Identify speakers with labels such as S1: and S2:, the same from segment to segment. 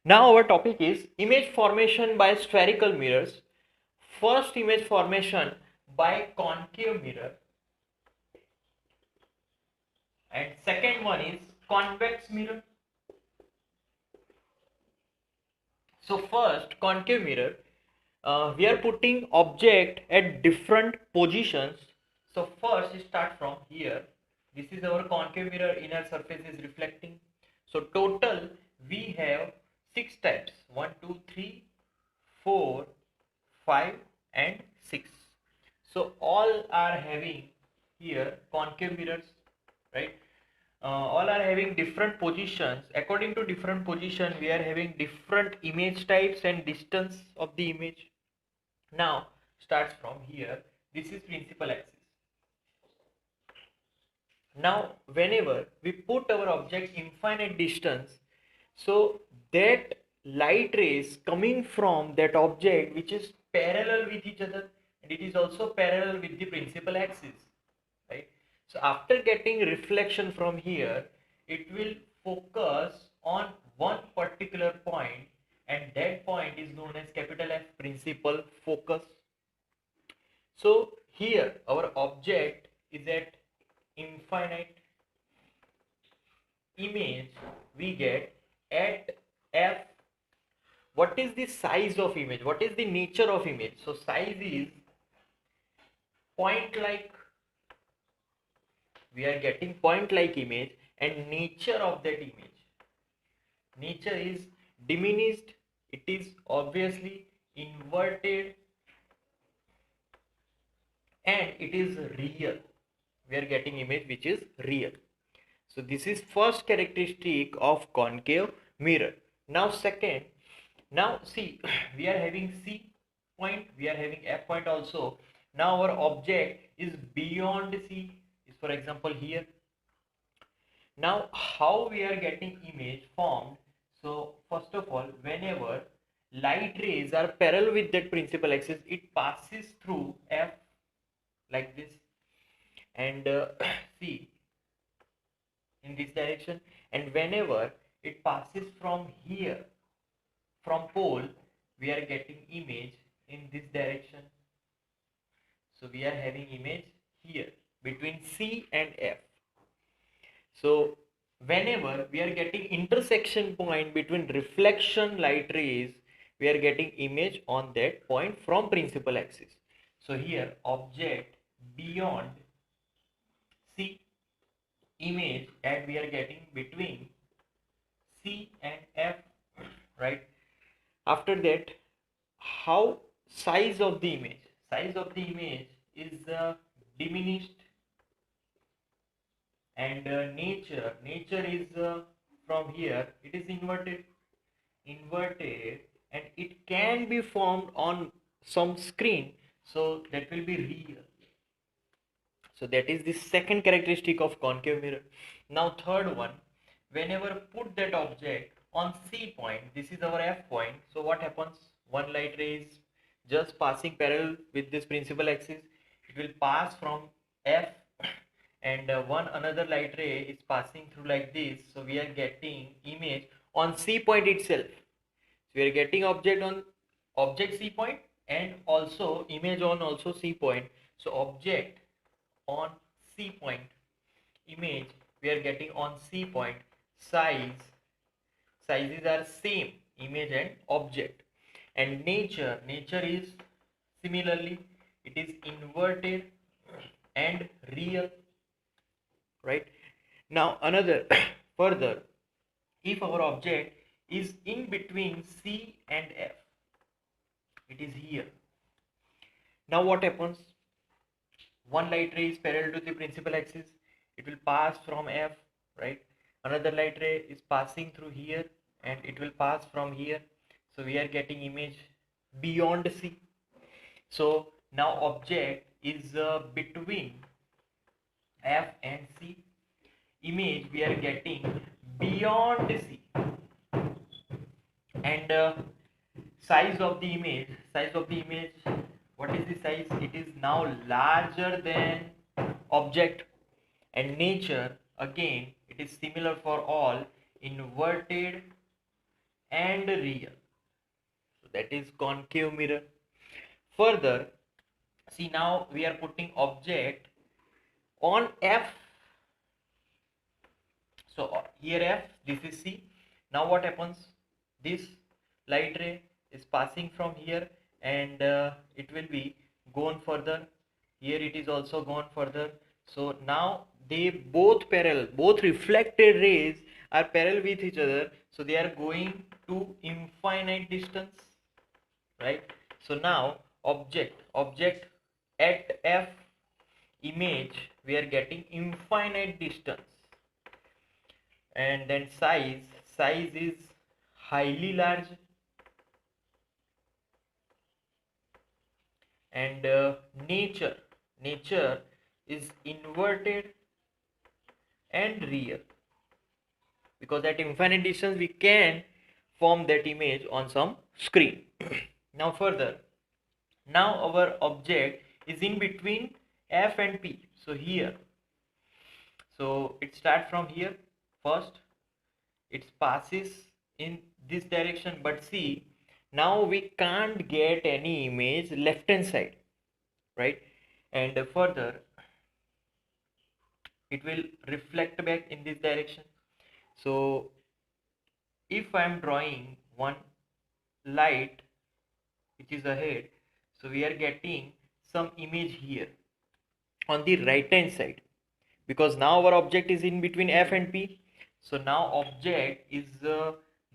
S1: Now our topic is image formation by spherical mirrors. First image formation by concave mirror and second one is convex mirror. So first concave mirror, we are putting object at different positions. So first start from here. This is our concave mirror, inner surface is reflecting. So total we have 6 types, 1 2 3 4 5 and 6. So all are having here concave mirrors, right? All are having different positions. According to different position we are having different image types and distance of the image. Now starts from here. This is principal axis. Now whenever we put our object infinite distance, so that light rays coming from that object which is parallel with each other, and it is also parallel with the principal axis, right? So after getting reflection from here, it will focus on one particular point, and that point is known as capital F, principal focus. So here our object is at infinite, image we get at F. What is the size of image? What is the nature of image? So size is point like, we are getting point like image, and nature of that image, nature is diminished, it is obviously inverted, and it is real. We are getting image which is real. So this is first characteristic of concave mirror. Now second, now see, we are having C point, we are having F point also. Now our object is beyond C, is for example here. Now how we are getting image formed? So first of all, whenever light rays are parallel with that principal axis, it passes through F like this, and see, in this direction, and whenever it passes from here, from pole, we are getting image in this direction. So we are having image here between C and F. So whenever we are getting intersection point between reflection light rays, we are getting image on that point from principal axis. So here object beyond C, image that we are getting between C and F, right? After that, how size of the image? Size of the image is diminished, and nature is from here. It is inverted, and it can be formed on some screen. So that will be real. So that is the second characteristic of concave mirror. Now third one, whenever put that object on C point, this is our F point. So what happens? One light ray is just passing parallel with this principal axis. It will pass from F, and one another light ray is passing through like this. So we are getting image on C point itself. So we are getting object C point, and also image on also C point. So object on C point, image we are getting on C point, sizes are same, image and object, and nature is similarly, it is inverted and real, right? Now another further, if our object is in between C and F, it is here. Now what happens? One light ray is parallel to the principal axis, it will pass from F, right? Another light ray is passing through here, and it will pass from here. So we are getting image beyond C. So now object is between F and C, image we are getting beyond C, and size of the image, what is the size? It is now larger than object, and nature again it is similar for all, inverted and real. So that is concave mirror. Further, see, now we are putting object on F. So here F, this is C. Now what happens? This light ray is passing from here, and it will be gone further. Here it is also gone further. So now they both parallel, both reflected rays are parallel with each other. So they are going to infinite distance, right? So now object at F, image, we are getting infinite distance, and then size is highly large, and nature is inverted and real, because at infinite distance we can form that image on some screen. Now further, now our object is in between F and P. So here, so it starts from here first, it passes in this direction, but see, now we can't get any image left hand side, right? And further it will reflect back in this direction. So if I am drawing one light which is ahead, so we are getting some image here on the right hand side, because now our object is in between F and P. So now object is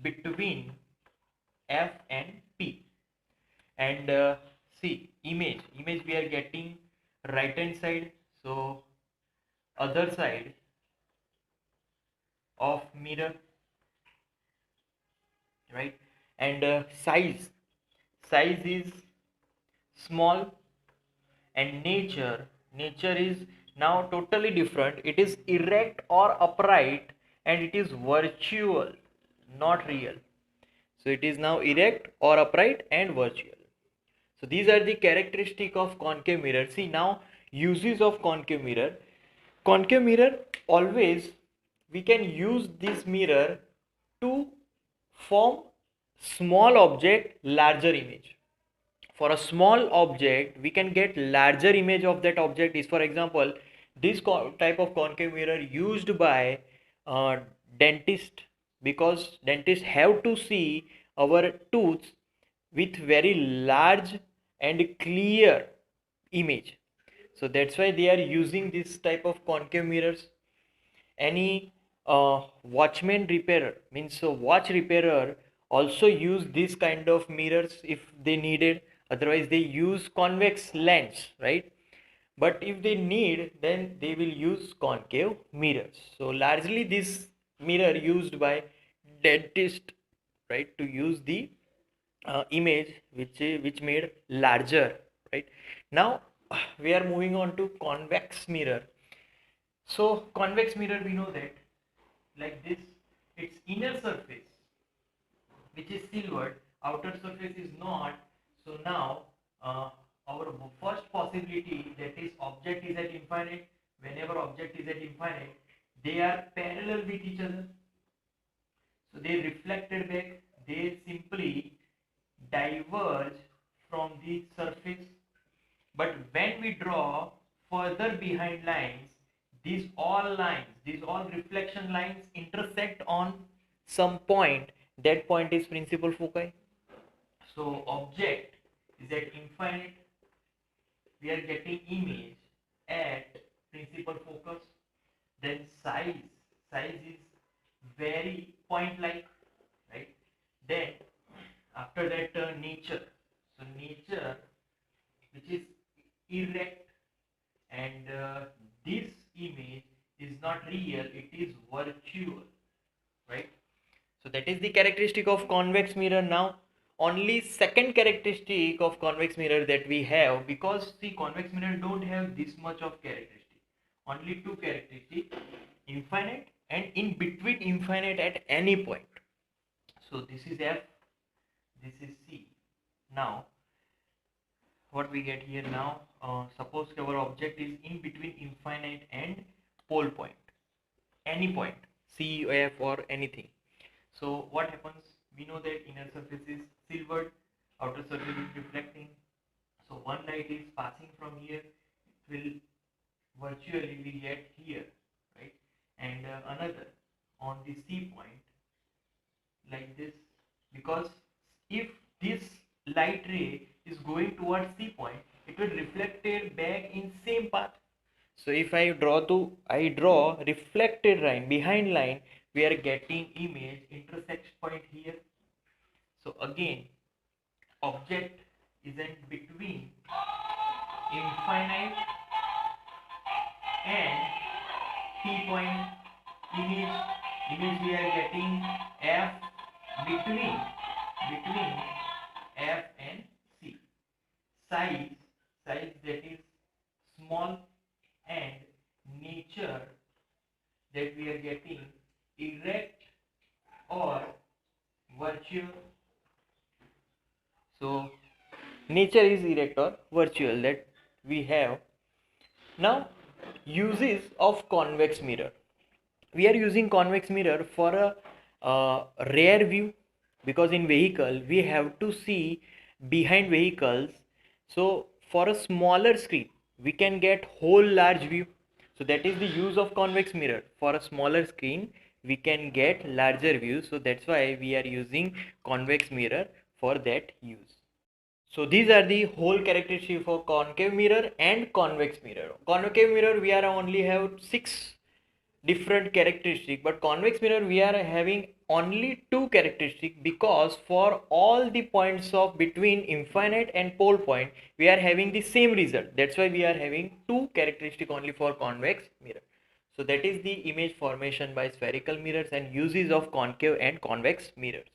S1: between F and P, and see, image we are getting right hand side, so other side of mirror, right? And size is small, and nature is now totally different. It is erect or upright, and it is virtual, not real. So it is now erect or upright and virtual. So these are the characteristic of concave mirror. See, now uses of concave mirror. Concave mirror, always we can use this mirror to form small object larger image. For a small object we can get larger image of that object. Is, for example, this type of concave mirror used by dentist, because dentists have to see our tooth with very large and clear image. So that's why they are using this type of concave mirrors. Any watchman repairer, means a watch repairer, also use this kind of mirrors if they needed. Otherwise they use convex lens, right? But if they need, then they will use concave mirrors. So largely this mirror used by dentist, right, to use the image which made larger, right? Now we are moving on to convex mirror. So convex mirror, we know that like this, its inner surface which is silvered, outer surface is not. So now our first possibility, that is object is at infinite. Whenever object is at infinite, they are parallel with each other. So they reflected back, they simply diverge from the surface. But when we draw further behind lines, these all reflection lines intersect on some point. That point is principal foci. So object is at infinite, we are getting image at principal focus. Then size is very point like, right? Then after that nature, so nature which is erect, and this image is not real, it is virtual, right? So that is the characteristic of convex mirror. Now only second characteristic of convex mirror that we have, because see, convex mirror don't have this much of characteristic, only two characteristic: infinite and in between infinite at any point. So this is F, this is C. Now what we get here now, suppose our object is in between infinite and pole point, any point C, F or anything. So what happens, we know that inner surface is silvered, outer surface is reflecting. So one light is passing from here, it will virtually we get here, right? And another on the C point like this, because if this light ray is going towards C point, it will reflect it back in same path. So if I draw reflected line behind line, we are getting image intersect point here. So again, object is in between infinite and P point. Image we are getting F between F and C. Size that is small, and nature that we are getting erect or virtual. So nature is erect or virtual that we have. Now, uses of convex mirror. We are using convex mirror for a rear view, because in vehicle we have to see behind vehicles. So for a smaller screen we can get whole large view. So that is the use of convex mirror. For a smaller screen we can get larger view. So that's why we are using convex mirror for that use. So these are the whole characteristics for concave mirror and convex mirror. Concave mirror we are only have 6 different characteristics, but convex mirror we are having only 2 characteristics, because for all the points of between infinite and pole point we are having the same result. That's why we are having 2 characteristics only for convex mirror. So that is the image formation by spherical mirrors and uses of concave and convex mirrors.